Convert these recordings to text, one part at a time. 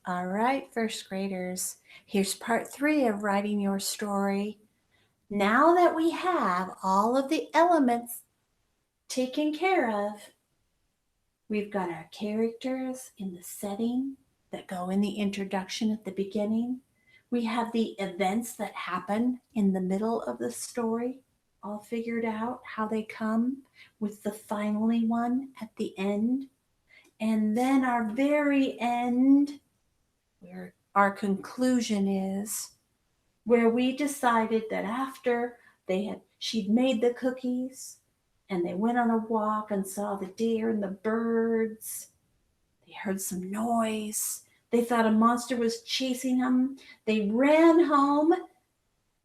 All right, first graders, here's part 3 of writing your story. Now that we have all of the elements taken care of, we've got our characters in the setting that go in the introduction at the beginning. We have the events that happen in the middle of the story, all figured out how they come, with the finally one at the end. And then our very end, where our conclusion is, where we decided that after she'd made the cookies and they went on a walk and saw the deer and the birds, they heard some noise, they thought a monster was chasing them, they ran home,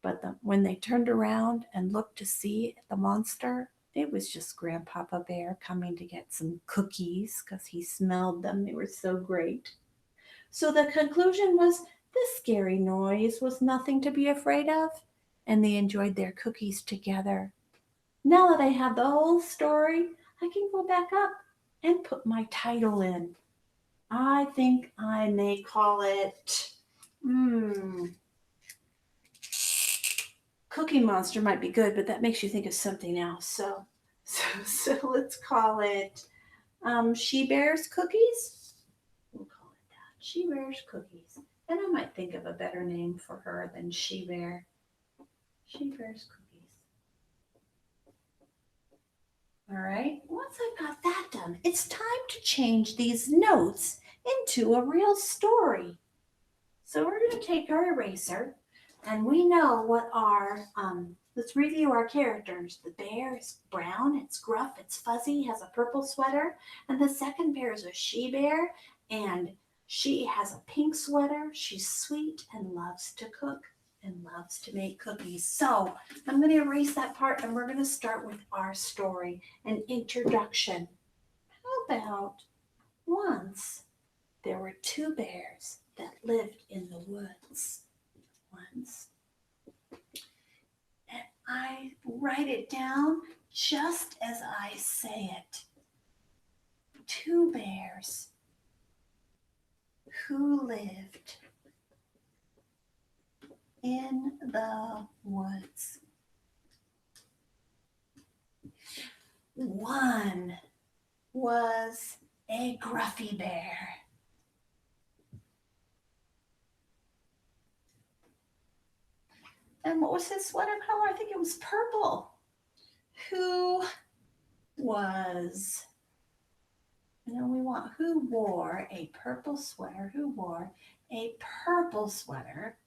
but when they turned around and looked to see the monster, it was just Grandpapa Bear coming to get some cookies because he smelled them. They were so great. So the conclusion was this scary noise was nothing to be afraid of, and they enjoyed their cookies together. Now that I have the whole story, I can go back up and put my title in. I think I may call it Cookie Monster might be good, but that makes you think of something else. So let's call it She Bears Cookies. We'll call it that. She Bears Cookies. And I might think of a better name for her than She Bear. She Bears Cookies. All right, once I've got that done, it's time to change these notes into a real story. So we're going to take our eraser, and we know what let's review our characters. The bear is brown, it's gruff, it's fuzzy, has a purple sweater. And the second bear is a she bear, and she has a pink sweater. She's sweet and loves to cook and loves to make cookies. So I'm going to erase that part, and we're going to start with our story, an introduction. How about once there were two bears that lived in the woods. Once. And I write it down just as I say it. Two bears who lived in the woods. One was a gruffy bear. And what was his sweater color? I think it was purple. Who was, who wore a purple sweater? Who wore a purple sweater?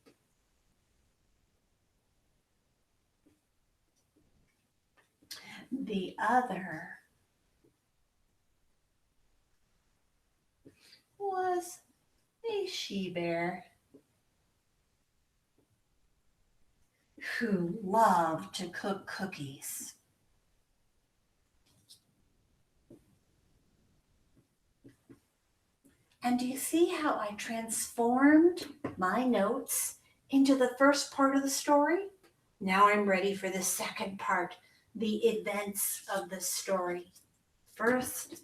The other was a she bear who loved to cook cookies. And do you see how I transformed my notes into the first part of the story? Now I'm ready for the second part, the events of the story. First,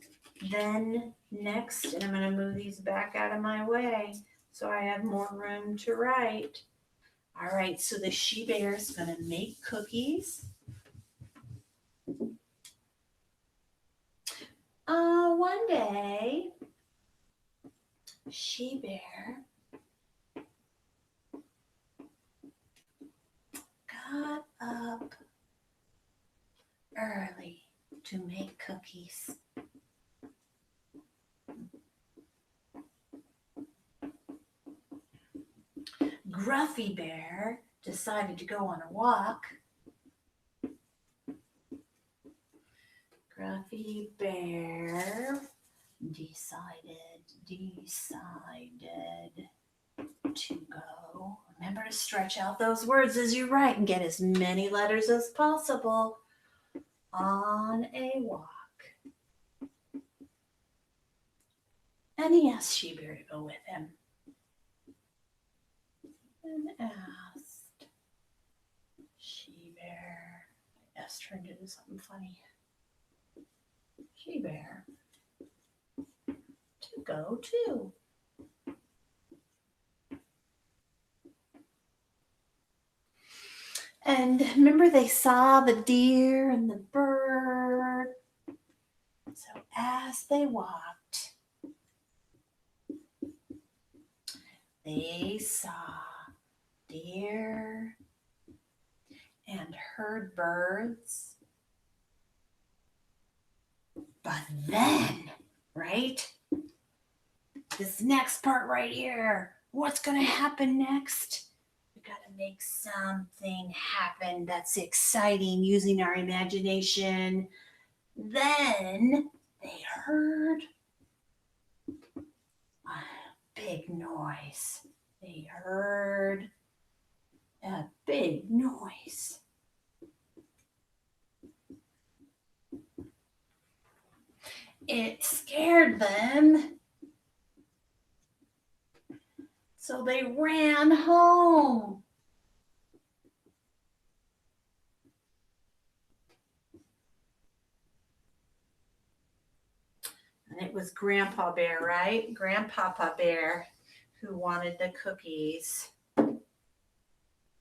then, next, and I'm going to move these back out of my way so I have more room to write. All right, so the she bear is going to make cookies. One day, she bear got up early to make cookies. Gruffy Bear decided to go on a walk. Gruffy Bear decided to go. Remember to stretch out those words as you write and get as many letters as possible. On a walk. And he asked She Bear to go with him. And asked She Bear. S turned into something funny. She Bear to go too. And remember, they saw the deer and the bird. So as they walked, they saw deer and heard birds. But then, right? This next part right here, what's going to happen next? We got to make something happen that's exciting using our imagination. Then they heard a big noise. They heard a big noise. It scared them. So they ran home. And it was Grandpa Bear, right? Grandpapa Bear who wanted the cookies.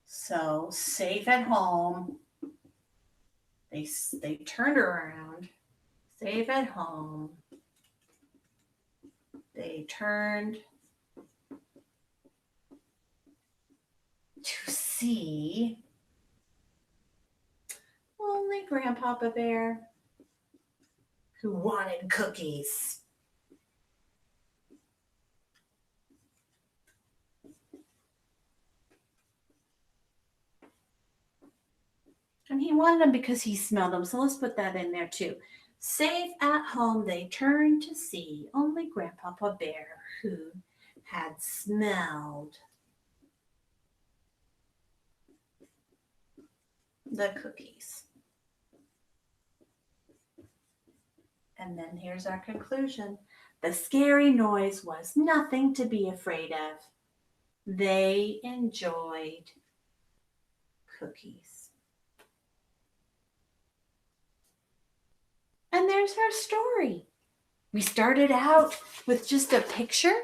So safe at home. They turned around. Safe at home. They turned to see only Grandpapa Bear who wanted cookies. And he wanted them because he smelled them. So let's put that in there too. Safe at home, they turned to see only Grandpapa Bear who had smelled the cookies. And then here's our conclusion. The scary noise was nothing to be afraid of. They enjoyed cookies. And there's our story. We started out with just a picture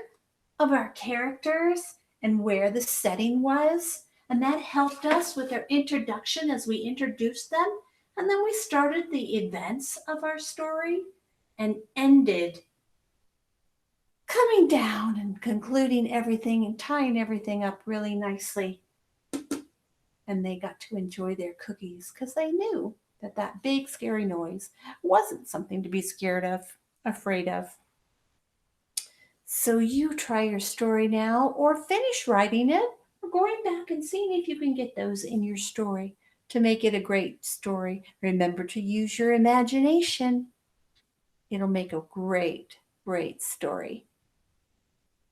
of our characters and where the setting was. And that helped us with our introduction as we introduced them. And then we started the events of our story and ended coming down and concluding everything and tying everything up really nicely. And they got to enjoy their cookies because they knew that that big scary noise wasn't something to be scared of, afraid of. So you try your story now or finish writing it or going back and seeing if you can get those in your story to make it a great story. Remember to use your imagination. It'll make a great, great story.